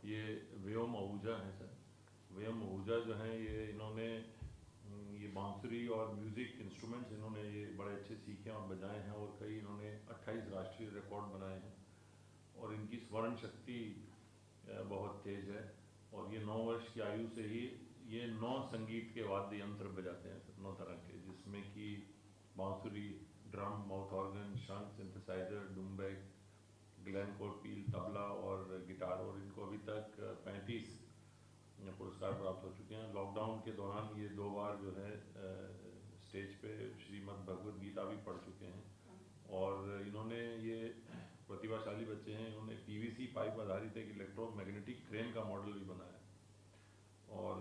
ये व्योम आहूजा हैं सर। व्योम आहूजा जो हैं ये इन्होंने ये बांसुरी और म्यूज़िक इंस्ट्रूमेंट्स इन्होंने ये बड़े अच्छे सीखे और बजाए हैं, और कई इन्होंने 28 राष्ट्रीय रिकॉर्ड बनाए हैं। और इनकी स्मरण शक्ति बहुत तेज़ है, और ये 9 वर्ष की आयु से ही ये 9 संगीत के वाद्य यंत्र बजाते हैं, 9 तरह के, जिसमें कि बांसुरी, ड्रम, माउथ ऑर्गन, शंख, सिंथेसाइजर, डुम्बेक, ग्लेनकोर, पील, तबला और गिटार। और इनको अभी तक 35 पुरस्कार प्राप्त हो चुके हैं। लॉकडाउन के दौरान ये 2 बार जो है स्टेज पे श्रीमद् भगवद गीता भी पढ़ चुके हैं। और इन्होंने ये प्रतिभाशाली बच्चे हैं, इन्होंने पीवीसी पाइप आधारित एक इलेक्ट्रोमैग्नेटिक क्रेन का मॉडल भी बनाया। और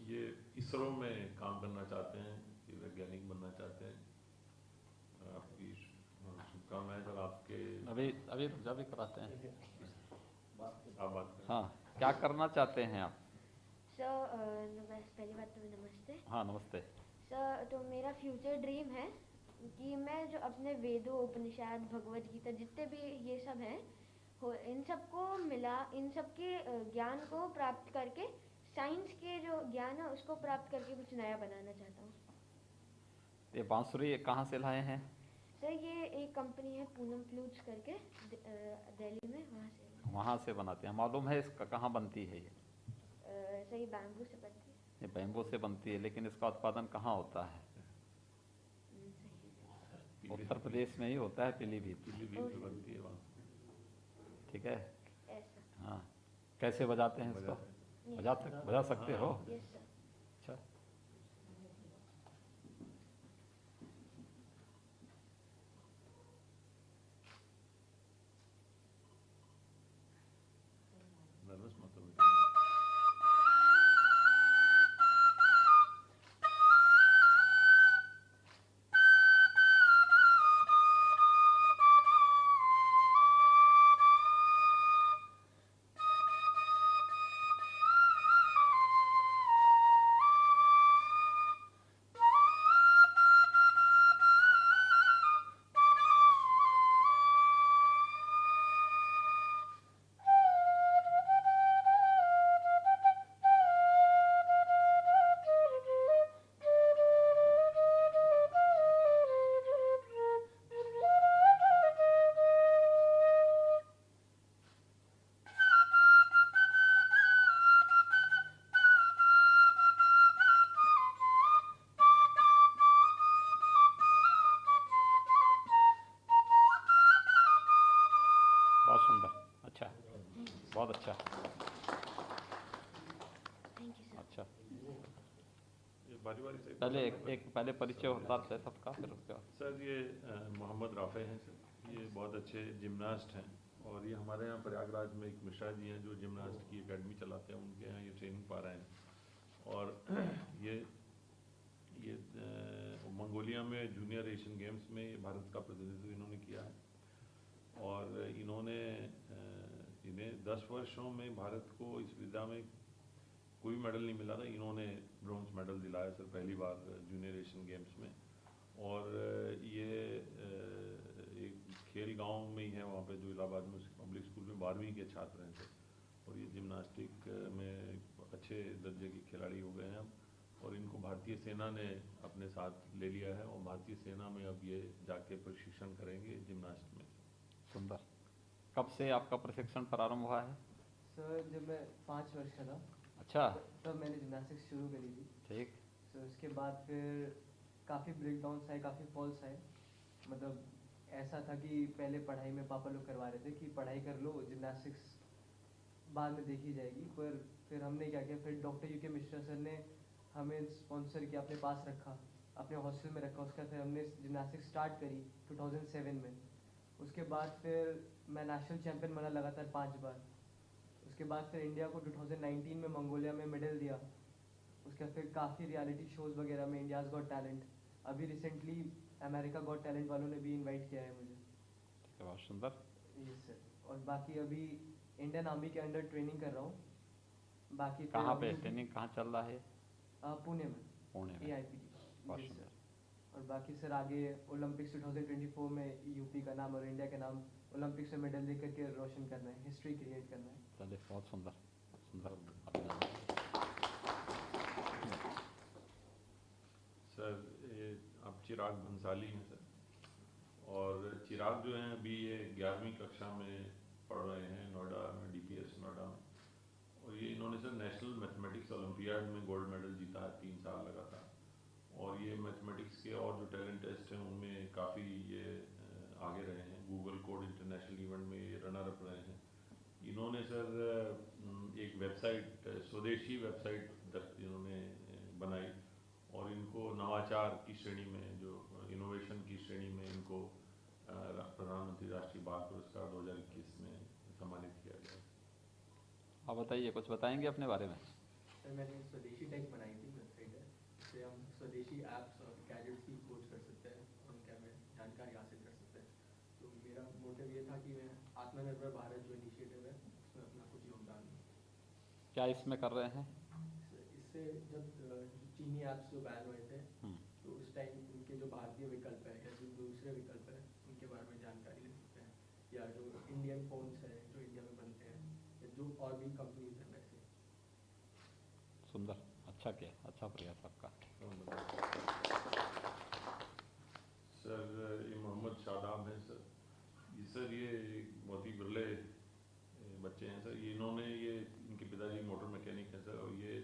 ये इसरो में काम करना चाहते हैं, ये वैज्ञानिक बनना चाहते हैं। आपकी शुभकामनाएं सर। आपके अभी अभी अभी कराते हैं आप बात करें। हाँ, क्या करना चाहते हैं आप? सर पहली बात तो नमस्ते। हाँ नमस्ते सर, तो मेरा फ्यूचर ड्रीम है कि मैं जो अपने वेदों, उपनिषद, भगवद गीता, जितने भी ये सब हैं, इन सबको मिला, इन सब के ज्ञान को प्राप्त करके, साइंस के जो ज्ञान है उसको प्राप्त करके कुछ नया बनाना चाहता हूँ। ये बांसुरी कहाँ से लाए हैं? सर ये एक कंपनी है पूनम फ्लूट्स करके, दिल्ली में, वहाँ से बनाते हैं। मालूम है इसका कहाँ बनती है ये? सर ये बैंबू से बनती है। ये बैम्बू से बनती है, लेकिन इसका उत्पादन कहाँ होता है? उत्तर प्रदेश में ही होता है, पीलीभीत। पीलीभीत में बनती है वहाँ। ठीक है। ऐसा। हाँ, कैसे बजाते हैं इसको? बजा सकते हो? Yes sir. अच्छा, नर्वस मत हो। बहुत सुंदर, अच्छा, बहुत अच्छा। Thank you sir. अच्छा, ये बारी से पहले परिचय होता है सबका, फिर उसके बाद। सर ये मोहम्मद राफ़े हैं सर। ये बहुत अच्छे जिम्नास्ट हैं, और ये हमारे यहाँ प्रयागराज में एक मिश्रा जी हैं जो जिम्नास्ट की एकेडमी चलाते हैं, उनके यहाँ ये ट्रेनिंग पा रहे हैं। और ये मंगोलिया में जूनियर एशियन गेम्स में भारत का प्रतिनिधित्व इन्होंने किया है। और इन्हें 10 वर्षों में भारत को इस विधा में कोई मेडल नहीं मिला था। इन्होंने ब्रोंज मेडल दिलाया सर पहली बार जूनियर एशियन गेम्स में। और ये एक खेल गांव में ही है, वहाँ पे जो इलाहाबाद में पब्लिक स्कूल में 12वीं के छात्र हैं सर। और ये जिम्नास्टिक में अच्छे दर्जे के खिलाड़ी हो गए हैं अब, और इनको भारतीय सेना ने अपने साथ ले लिया है, और भारतीय सेना में अब ये जाके प्रशिक्षण करेंगे जिम्नास्ट में। सुंदर। कब से आपका प्रशिक्षण प्रारंभ हुआ है? सर जब मैं 5 वर्ष का था, अच्छा, तब मैंने जिम्नास्टिक्स शुरू करी थी। ठीक। सर उसके बाद फिर काफ़ी ब्रेकडाउन्स आए, काफ़ी फॉल्स आए। मतलब ऐसा था कि पहले पढ़ाई में पापा लोग करवा रहे थे कि पढ़ाई कर लो, जिम्नास्टिक्स बाद में देखी जाएगी। पर फिर हमने क्या किया, फिर डॉक्टर यूके मिश्रा सर ने हमें स्पॉन्सर किया, अपने पास रखा, अपने हॉस्टल में रखा। उसके बाद फिर हमने जिम्नास्टिक्स स्टार्ट करी 2007 में। उसके बाद फिर मैं नेशनल चैम्पियन बना लगातार 5 बार। उसके बाद फिर इंडिया को 2019 में मंगोलिया में मेडल दिया। उसके बाद फिर काफ़ी रियलिटी शोज़ वगैरह में, इंडियाज़ गॉट टैलेंट, अभी रिसेंटली अमेरिका गॉट टैलेंट वालों ने भी इनवाइट किया है मुझे। ठीक है, बहुत सुंदर। Yes sir. और बाकी अभी इंडियन आर्मी के अंडर ट्रेनिंग कर रहा हूँ। बाकी कहाँ पे ट्रेनिंग कहाँ चल रहा है? पुणे में, पुणे में। AIPT। बहुत यस सुंदर। सर। और बाकी सर आगे ओलंपिक्स 2024 में यूपी का नाम और इंडिया का नाम ओलंपिक्स में मेडल लेकर के रोशन करना है, हिस्ट्री क्रिएट करना है। चलिए बहुत सुंदर सुंदर अभिनंदन। सर ये आप चिराग भंसाली हैं सर, और चिराग जो हैं अभी ये 11वीं कक्षा में पढ़ रहे हैं नोएडा में, DPS नोएडा में। और ये इन्होंने सर नेशनल मैथमेटिक्स ओलंपियाड में गोल्ड मेडल जीता है 3 साल लगातार। और ये मैथमेटिक्स के और जो टैलेंट टेस्ट हैं उनमें काफ़ी ये आगे रहे हैं। गूगल कोड इंटरनेशनल इवेंट में ये रनर अप रहे हैं। इन्होंने सर एक वेबसाइट, स्वदेशी वेबसाइट इन्होंने बनाई, और इनको नवाचार की श्रेणी में, जो इनोवेशन की श्रेणी में इनको प्रधानमंत्री राष्ट्रीय बाल पुरस्कार 2021 में सम्मानित किया गया। आप बताइए, कुछ बताएंगे अपने बारे में? सर मैंने स्वदेशी टेक बनाई थी, वेबसाइट है, इससे हम स्वदेशी ऐप्स और गैजेट्स की खोज कर सकते हैं, उनके में जानकारी हासिल कर सकते हैं। तो मेरा मोटिव ये था कि मैं आत्मनिर्भर भारत जो इनिशिएटिव है उसमें अपना कुछ योगदान दूँ। क्या इसमें कर रहे हैं? इससे जब चीनी ऐप्स जो बैन हुए थे तो उस टाइम उनके जो भारतीय विकल्प है या जो दूसरे विकल्प है उनके बारे में जानकारी ले सकते हैं, या जो इंडियन फ़ोन्स हैं जो इंडिया में बनते हैं, या जो और भी कंपनीज हैं वैसे। सुंदर, अच्छा किया, अच्छा प्रयास आपका। सर ये मोहम्मद शादाब हैं सर। ये बहुत ही बिरले बच्चे हैं सर। इन्होंने इनके पिताजी मोटर मैकेनिक हैं सर, और ये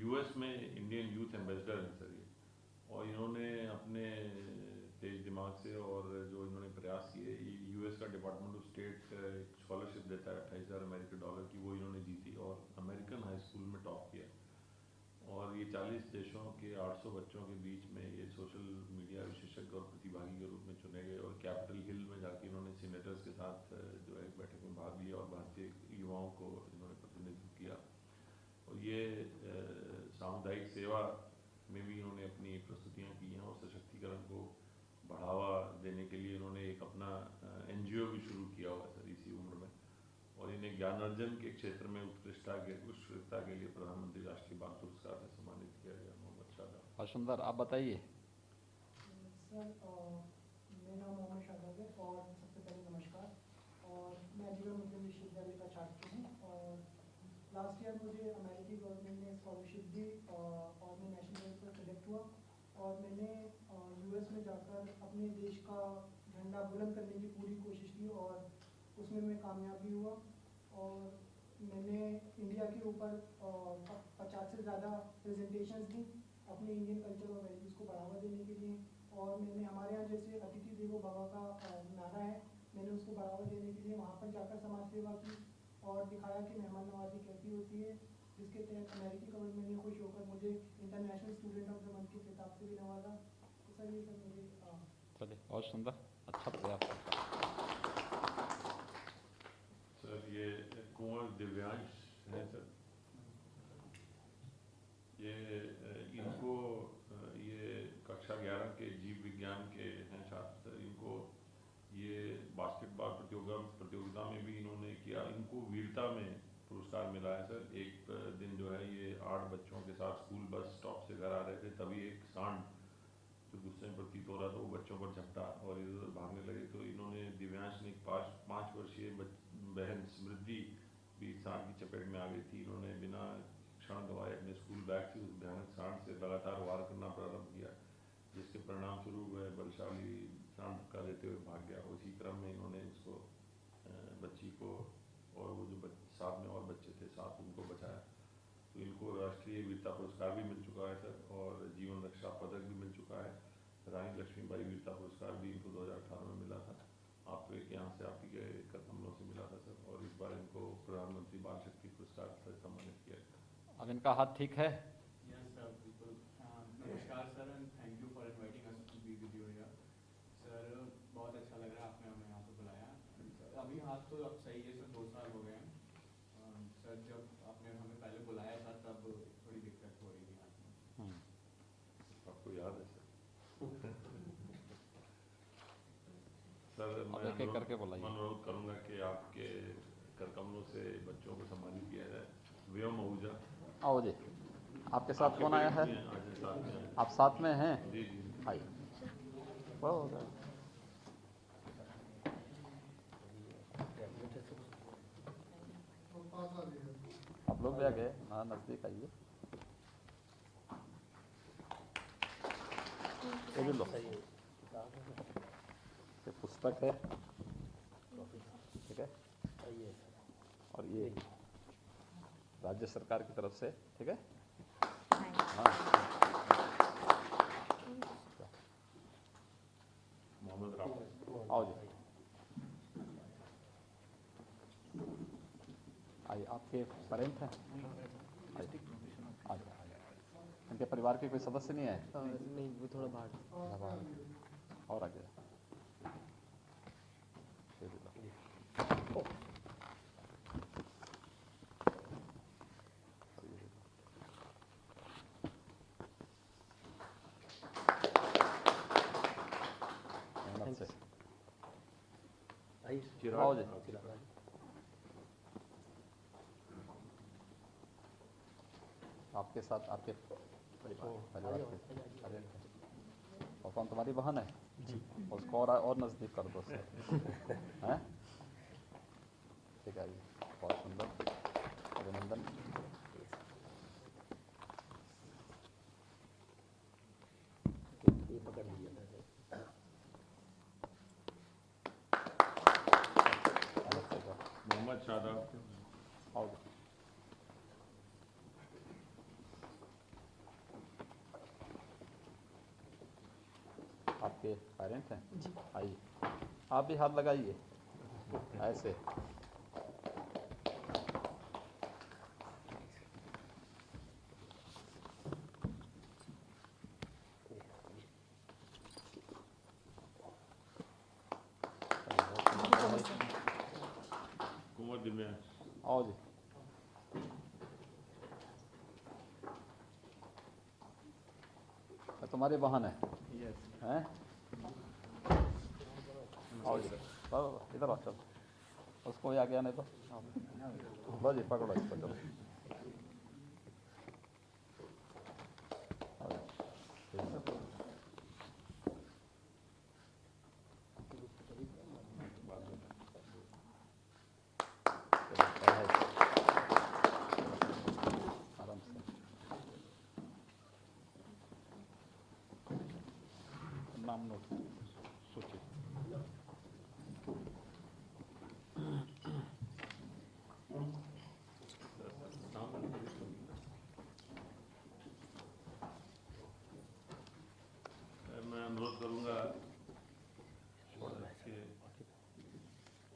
US में इंडियन यूथ एम्बेसडर हैं सर ये। और इन्होंने अपने तेज दिमाग से और जो इन्होंने प्रयास किए, US का डिपार्टमेंट ऑफ स्टेट एक स्कॉलरशिप देता है $28,000 की, वो इन्होंने जीती और अमेरिकन हाई स्कूल में टॉप किया। और ये 40 देशों के 800 बच्चों के बीच में ये सोशल मीडिया विशेषज्ञ और प्रतिभागी के रूप में चुने गए। और कैपिटल हिल में जाके इन्होंने सीनेटर्स के साथ जो है बैठक में भाग लिया और भारतीय युवाओं को इन्होंने प्रतिनिधित्व किया। और ये सामुदायिक सेवा में भी इन्होंने अपनी प्रस्तुतियाँ की हैं, और सशक्तिकरण को बढ़ावा देने के लिए इन्होंने एक अपना NGO भी शुरू किया हुआ है सर इसी उम्र में। और इन्हें ज्ञानार्जन के क्षेत्र में उत्कृष्टता के लिए प्रधानमंत्री राष्ट्रीय बाल पुरस्कार से सम्मानित किया गया। मोहम्मद शादाब। बहुत सुंदर, आप बताइए। सर मेरा नाम मोहम्मद शादाब है, और सबसे पहले नमस्कार। और मैं अलीगढ़ मुस्लिम विश्वविद्यालय का छात्र हूँ, और लास्ट ईयर मुझे अमेरिकी गवर्नमेंट ने स्कॉलरशिप दी, और मैं नेशनल लेवल पर सेलेक्ट हुआ। और मैंने US में जाकर अपने देश का झंडा बुलंद करने की पूरी कोशिश की, और उसमें मैं कामयाब भी हुआ। और मैंने इंडिया के ऊपर 50 से ज़्यादा प्रेजेंटेशंस दी अपने इंडियन कल्चर और वैल्यूज़ को बढ़ावा देने के लिए। और मैंने हमारे यहाँ जैसे अतिथि देवो भव का नारा है, मैंने उसको बढ़ावा देने के लिए वहाँ पर जाकर समाज सेवा की और दिखाया कि मेहमान नवाजी कैसी होती है, जिसके तहत अमेरिकी गवर्नमेंट ने खुश होकर मुझे international student of the month के खिताब से भी नवाजा। तो सर ये सब मुझे चलिए, बहुत सुंदर, अच्छा प्रयास आपका। सर ये कुंवर दिव्यांश हैं सर। इनको ये कक्षा 11 के जीव विज्ञान के हैं छात्र सर। इनको ये बास्केटबॉल प्रतियोगिता में भी इन्होंने किया। इनको वीरता में पुरस्कार मिला है सर। एक दिन जो है ये 8 बच्चों के साथ स्कूल बस स्टॉप से घर आ रहे थे, तभी एक सांड जो गुस्से में प्रतीत हो रहा था वो बच्चों पर झपटा और इधर भागने लगे। तो इन्होंने दिव्यांश ने 5 वर्षीय बहन स्मृति भी सांड की चपेट में आ गई थी। इन्होंने बिना क्षण गवाए अपने स्कूल बैग से उस भयानक सांड से लगातार वार करना प्रारंभ किया, जिसके परिणाम स्वरूप वह बलशाली सांड धक्का देते हुए भाग गया। उसी क्रम में इन्होंने इसको बच्ची को और वो जो साथ में और बच्चे थे 7 उनको बचाया। तो इनको राष्ट्रीय वीरता पुरस्कार भी मिल चुका है सर, और जीवन रक्षा पदक भी मिल चुका है। रानी लक्ष्मीबाई वीरता पुरस्कार भी इनको 2018 में मिला था। आपके यहाँ से आप ही के कदमों से मिला था सर, और इस बार इनको प्रधानमंत्री बाल शक्ति पुरस्कार से सम्मानित किया गया। अब इनका हाथ ठीक है? यस सर, बिल्कुल। नमस्कार sir, and thank you for inviting us to be with you here. Sir बहुत अच्छा लग रहा है आपने हमें यहाँ पे बुलाया। अभी हाथ तो अब सही है सर, 2 साल हो गए हैं। सर जब आपने हमें पहले बुलाया था तब थोड़ी दिक्कत हो रही थी हाथ में। आपको याद है सर? सर मैं एक एक करके बुलाइए। अनुरोध करूँगा कि आपके करकमलों से बच्चों को सम्मानित किया जाए। व्योम आहूजा आओ जी, आपके साथ कौन आया है? आज साथ में आप साथ में हैं? जी जी। आइए। आप लोग भी आ गए, हाँ नज़दीक आइए। ये भी लो, ये पुस्तक है, ठीक है, और ये राज्य सरकार की तरफ से, ठीक है। हाँ, मोहम्मद राव। आओ जी, आइए। आपके पेरेंट हैं? आइए, आ जाओ। इनके परिवार के कोई सदस्य नहीं आए? नहीं, वो थोड़ा बाहर। और आ गया। ये भी लो। और ये भी लो। मेहनत से आओ जी। आपके साथ आपके परिवार के पेरेंट हैं। और कौन तुम्हारी बहन है? जी। उसको और नज़दीक कर दो सर। हैं? ठीक है, बहुत सुंदर, अभिनंदन। ये पकड़ लिया था। अलग से जाओ। मोहम्मद शादाब। आओ जी। आपके पेरेंट हैं? जी। आइए, आप भी हाथ लगाइए ऐसे। कुंवर दिव्या। आओ जी। तुम्हारी बहन है? हैं? आओ जी, इधर आओ, चलो। उसको आ गया नहीं तो लो जी, पकड़ो इसको, चलो। आओ जी। आराम से। नाम नोट सूची। मैं अनुरोध करूंगा कि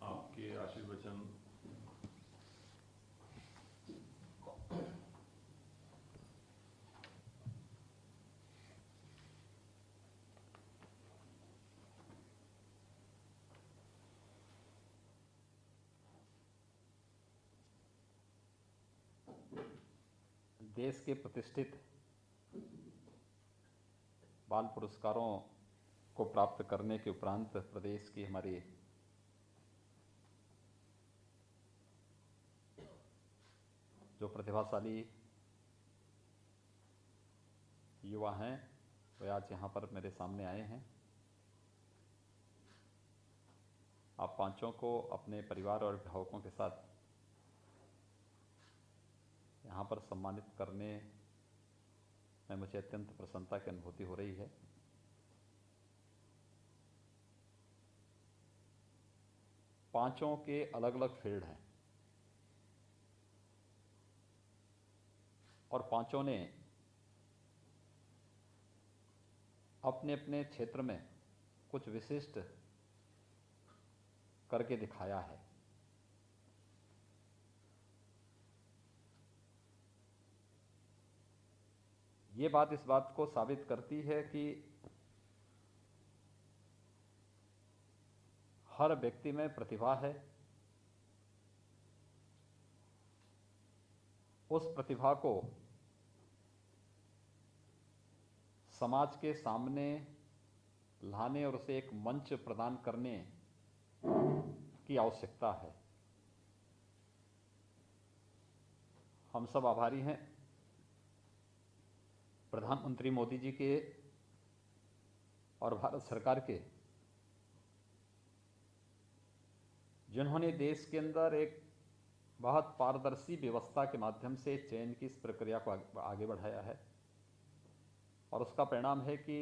आपके आशीर्वचन देश के प्रतिष्ठित बाल पुरस्कारों को प्राप्त करने के उपरांत प्रदेश की हमारी जो प्रतिभाशाली युवा हैं वे आज यहाँ पर मेरे सामने आए हैं। आप पांचों को अपने परिवार और अभिभावकों के साथ यहाँ पर सम्मानित करने में मुझे अत्यंत प्रसन्नता की अनुभूति हो रही है। पांचों के अलग अलग फील्ड हैं और पांचों ने अपने अपने क्षेत्र में कुछ विशिष्ट करके दिखाया है। ये बात इस बात को साबित करती है कि हर व्यक्ति में प्रतिभा है। उस प्रतिभा को समाज के सामने लाने और उसे एक मंच प्रदान करने की आवश्यकता है। हम सब आभारी हैं प्रधानमंत्री मोदी जी के और भारत सरकार के, जिन्होंने देश के अंदर एक बहुत पारदर्शी व्यवस्था के माध्यम से चयन की इस प्रक्रिया को आगे बढ़ाया है। और उसका परिणाम है कि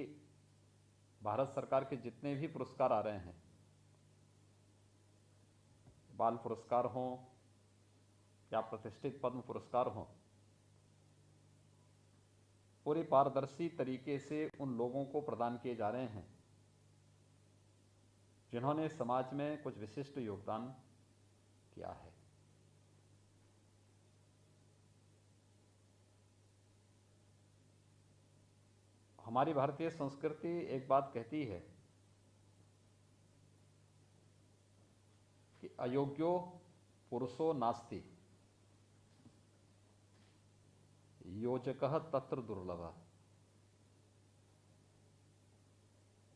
भारत सरकार के जितने भी पुरस्कार आ रहे हैं, बाल पुरस्कार हों या प्रतिष्ठित पद्म पुरस्कार हों, पूरी पारदर्शी तरीके से उन लोगों को प्रदान किए जा रहे हैं जिन्होंने समाज में कुछ विशिष्ट योगदान किया है। हमारी भारतीय संस्कृति एक बात कहती है कि अयोग्यो पुरुषो नास्ति, योजकः तत्र दुर्लभः।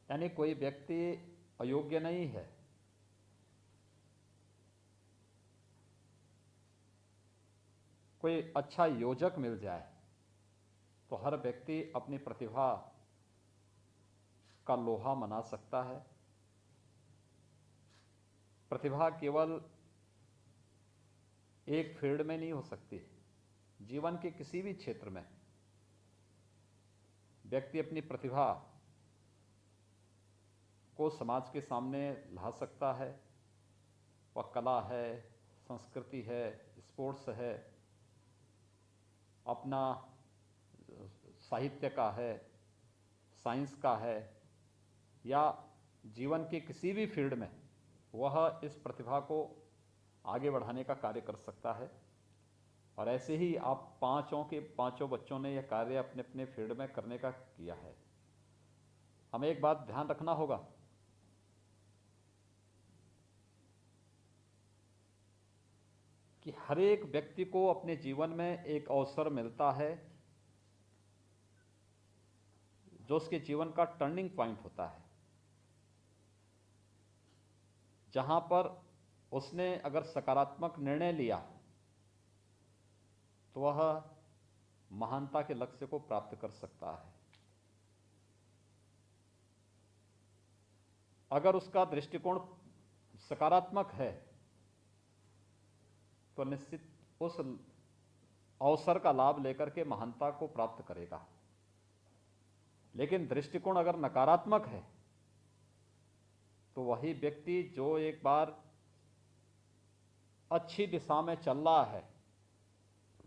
यानी कोई व्यक्ति अयोग्य नहीं है, कोई अच्छा योजक मिल जाए तो हर व्यक्ति अपनी प्रतिभा का लोहा मना सकता है। प्रतिभा केवल एक फील्ड में नहीं हो सकती, जीवन के किसी भी क्षेत्र में व्यक्ति अपनी प्रतिभा को समाज के सामने ला सकता है। वह कला है, संस्कृति है, स्पोर्ट्स है, अपना साहित्य का है, साइंस का है, या जीवन के किसी भी फील्ड में वह इस प्रतिभा को आगे बढ़ाने का कार्य कर सकता है। और ऐसे ही आप पांचों के पांचों बच्चों ने यह कार्य अपने अपने फील्ड में करने का किया है। हमें एक बात ध्यान रखना होगा कि हर एक व्यक्ति को अपने जीवन में एक अवसर मिलता है जो उसके जीवन का टर्निंग पॉइंट होता है, जहां पर उसने अगर सकारात्मक निर्णय लिया तो वह महानता के लक्ष्य को प्राप्त कर सकता है। अगर उसका दृष्टिकोण सकारात्मक है तो निश्चित उस अवसर का लाभ लेकर के महानता को प्राप्त करेगा। लेकिन दृष्टिकोण अगर नकारात्मक है तो वही व्यक्ति जो एक बार अच्छी दिशा में चल रहा है,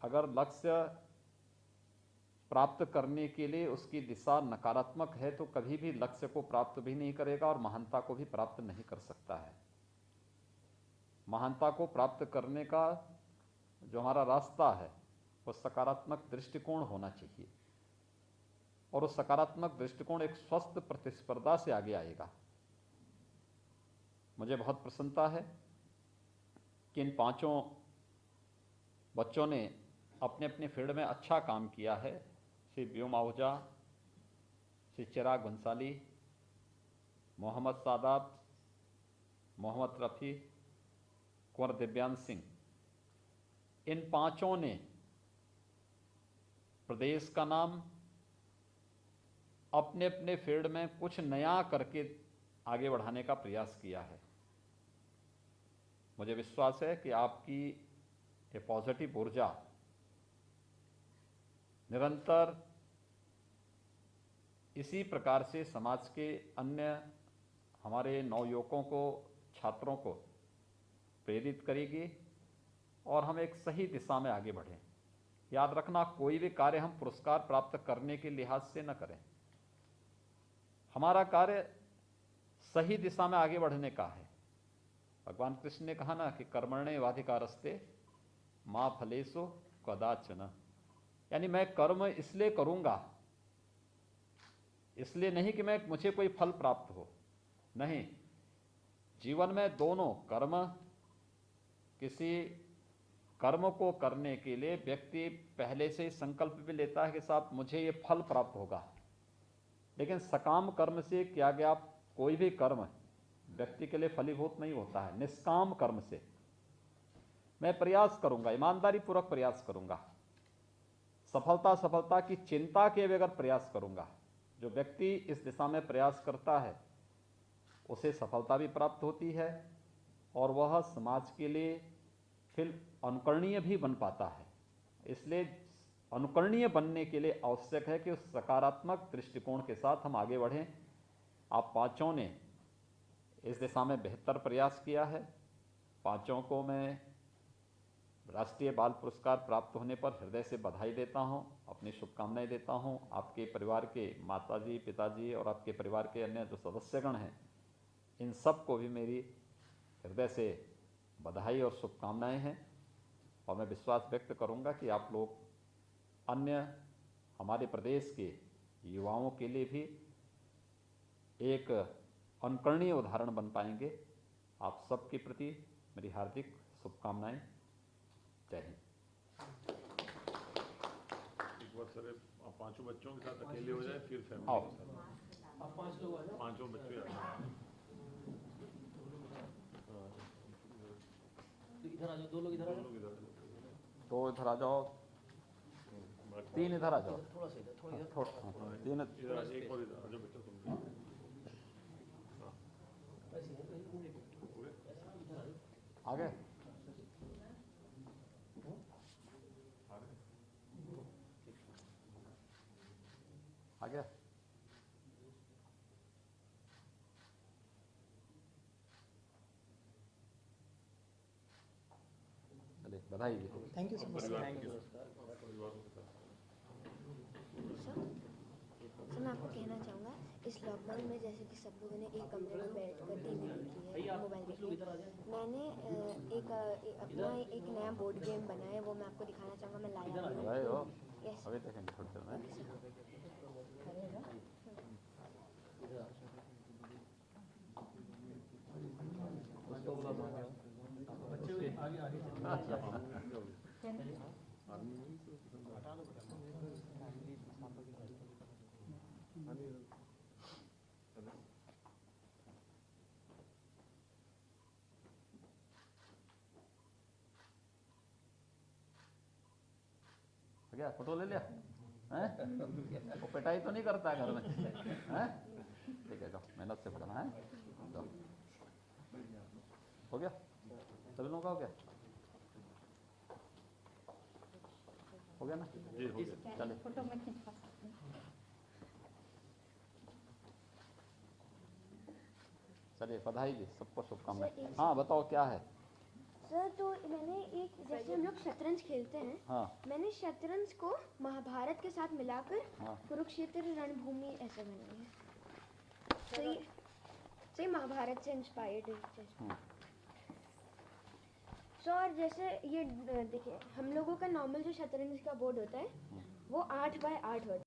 अगर लक्ष्य प्राप्त करने के लिए उसकी दिशा नकारात्मक है तो कभी भी लक्ष्य को प्राप्त भी नहीं करेगा और महानता को भी प्राप्त नहीं कर सकता है। महानता को प्राप्त करने का जो हमारा रास्ता है वो सकारात्मक दृष्टिकोण होना चाहिए, और उस सकारात्मक दृष्टिकोण एक स्वस्थ प्रतिस्पर्धा से आगे आएगा। मुझे बहुत प्रसन्नता है कि इन पांचों बच्चों ने अपने अपने फील्ड में अच्छा काम किया है। श्री व्योम आहूजा, श्री चिराग बंसाली, मोहम्मद सादात, मोहम्मद रफ़ी, कुंवर दिव्यांश सिंह, इन पांचों ने प्रदेश का नाम अपने अपने फील्ड में कुछ नया करके आगे बढ़ाने का प्रयास किया है। मुझे विश्वास है कि आपकी ये पॉजिटिव ऊर्जा निरंतर इसी प्रकार से समाज के अन्य हमारे नवयुवकों को, छात्रों को प्रेरित करेगी और हम एक सही दिशा में आगे बढ़ें। याद रखना, कोई भी कार्य हम पुरस्कार प्राप्त करने के लिहाज से न करें। हमारा कार्य सही दिशा में आगे बढ़ने का है। भगवान कृष्ण ने कहा ना कि कर्मण्येवाधिकारस्ते मा फलेषु कदाचन, यानी मैं कर्म इसलिए करूंगा, इसलिए नहीं कि मुझे कोई फल प्राप्त हो। नहीं, जीवन में दोनों कर्म, किसी कर्म को करने के लिए व्यक्ति पहले से संकल्प भी लेता है कि साहब मुझे ये फल प्राप्त होगा, लेकिन सकाम कर्म से किया गया कोई भी कर्म व्यक्ति के लिए फलीभूत नहीं होता है। निष्काम कर्म से मैं प्रयास करूंगा, ईमानदारी पूर्वक प्रयास करूंगा, सफलता की चिंता के बगैर प्रयास करूंगा, जो व्यक्ति इस दिशा में प्रयास करता है उसे सफलता भी प्राप्त होती है और वह समाज के लिए फिर अनुकरणीय भी बन पाता है। इसलिए अनुकरणीय बनने के लिए आवश्यक है कि उस सकारात्मक दृष्टिकोण के साथ हम आगे बढ़ें। आप पांचों ने इस दिशा में बेहतर प्रयास किया है। पांचों को मैं राष्ट्रीय बाल पुरस्कार प्राप्त होने पर हृदय से बधाई देता हूं, अपनी शुभकामनाएं देता हूं। आपके परिवार के माताजी, पिताजी और आपके परिवार के अन्य जो सदस्यगण हैं, इन सब को भी मेरी हृदय से बधाई और शुभकामनाएं हैं। और मैं विश्वास व्यक्त करूंगा कि आप लोग अन्य हमारे प्रदेश के युवाओं के लिए भी एक अनुकरणीय उदाहरण बन पाएंगे। आप सबके प्रति मेरी हार्दिक शुभकामनाएं। जय हिंद। एक बार सर आप पांचों बच्चों के साथ अकेले हो जाए, फिर फैमिली आओ। के साथ। आप 5 लोग आ जाओ। पांचों बच्चे आ जाए। इधर आ जाओ, 2 लोग इधर आ दो जाओ, लोग इधर। तो इधर आ जाओ, 3 इधर आ जाओ, थोड़ा सा इधर, थोड़ा इधर। थोड़ा 3 इधर आ जाओ, एक और इधर आ जाओ बेटा तुम भी। ऐसे है, कहीं घूम लेते हैं। पूरे? इधर आ जाओ। आ गए। आ गए? आ गया। चलिए बधाई जी। Thank you so much. परिवार थैंक के यू। साथ, परिवारों के साथ। सर मैं आपको कहना चाहूँगा, इस लॉकडाउन में जैसे कि सब लोगों ने एक कमरे में बैठ कर टीवी देखी है, भैया मोबाइल कुछ लोग देखी इधर आ है, जाए। मैंने अपना एक नया बोर्ड गेम बनाया है, वो मैं आपको दिखाना चाहूँगा। मैं लाया हूँ। बधाई हो। यस अभी देखेंगे थोड़ी देर में। इधर आ। बच्चे भी आगे आगे चलो। आर्मी में भी तो हटा दो बेटा। आ गया, फोटो ले लिया हैं? वो पिटाई तो नहीं करता घर में हैं? ठीक है, जाओ मेहनत से पढ़ना है। जाओ, हो गया, सभी लोगों का हो गया, हो गया ना? जी हो गया। चलिए फोटो में खिंचवा सकते हैं। चलिए बधाई जी, सबको शुभकामनाएं। सर, एक हाँ बताओ क्या है? सर, तो मैंने एक, जैसे हम लोग शतरंज खेलते हैं, हाँ मैंने शतरंज को महाभारत के साथ मिलाकर हाँ कुरुक्षेत्र रणभूमि ऐसे बनाई है। सही महाभारत से इंस्पायर्ड है। हम्म, सो और जैसे ये देखिए, हम लोगों का नॉर्मल जो शतरंज का बोर्ड होता है वो 8 बाय 8 होता है।